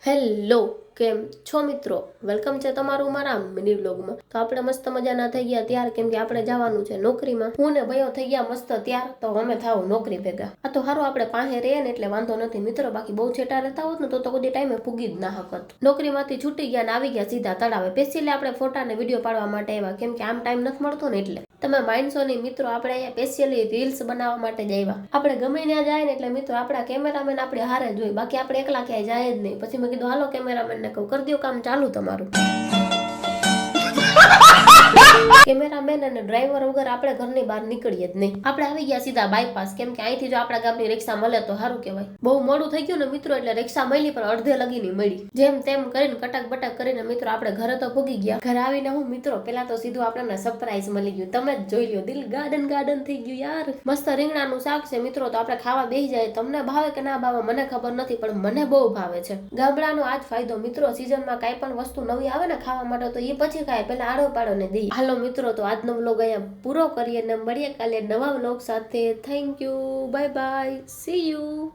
Hello, કેમ છો મિત્રો? વેલકમ છે તમારું મારા મિની વ્લોગમાં. તો આપણે મસ્ત મજાના થઈ ગયા ત્યાર, કેમ કે આપણે જવાનું છે નોકરીમાં. હું ને ભાઈઓ થઈ ગયા મસ્ત ત્યાર, તો અમે થાવ નોકરી ભેગા. આ તો સારું આપણે પાસે રહીએ ને એટલે વાંધો નથી મિત્રો, બાકી બહુ છેટા રહેતા હોત ને તો કોઈ ટાઈમે પૂગી જ ના હકત. નોકરીમાંથી છૂટી ગયા ને આવી ગયા સીધા તળાવે. સ્પેશિયલી આપણે ફોટા ને વિડીયો પાડવા માટે આવ્યા, કેમ કે આમ ટાઈમ નથી મળતો ને એટલે. તમે માનશો નહીં મિત્રો, આપણે અહીંયા સ્પેશિયલી રીલ્સ બનાવવા માટે જ આવ્યા. આપણે ગમે ત્યાં જાય ને એટલે મિત્રો આપણા કેમેરામેન આપણે હારે જોઈ, બાકી આપણે એકલા ક્યાંય જાય જ નહીં. પછી મેં કીધું હાલો કેમેરામેન ને કહું, કરી દો કામ ચાલુ તમારું. કેમેરામેન અને ડ્રાઈવર વગર આપણે ઘરની બહાર નીકળીએ જ નહીં. આપણે આવી ગયા સીધા બાયપાસ, કેમ કે અહીંથી જો આપણા ગામની રિક્ષા મળે તો સારું કહેવાય. બહુ મોડું થઈ ગયું ને મિત્રો, એટલે રિક્ષા મળી પણ અડધે લગીની મળી. જેમ તેમ કરીને કટક બટક કરીને મિત્રો આપણે ઘરે તો ભૂગી ગયા. ઘરે આવીને હું મિત્રો પેલા તો સીધું આપણને સરપ્રાઈઝ મળી ગયું. તમે જ જોઈ લો, દિલ ગાર્ડન ગાર્ડન થઈ ગયું યાર. મસ્ત રીંગણાનું શાક છે મિત્રો, તો આપણે ખાવા બેસી જાય. તમને ભાવે કે ના ભાવે મને ખબર નથી, પણ મને બહુ ભાવે છે. ગામડાનો આ જ ફાયદો મિત્રો, સીઝનમાં કાંઈ પણ વસ્તુ નવી આવે ને ખાવા માટે તો એ પછી ખાય, પેલા આડો પાડો ને દઈએ. હાલો મિત્રો, તો આજનો વ્લોગ અહીંયા પૂરો કરીએ ને મળીએ કાલે નવા વ્લોગ સાથે. Thank you, bye bye, C you.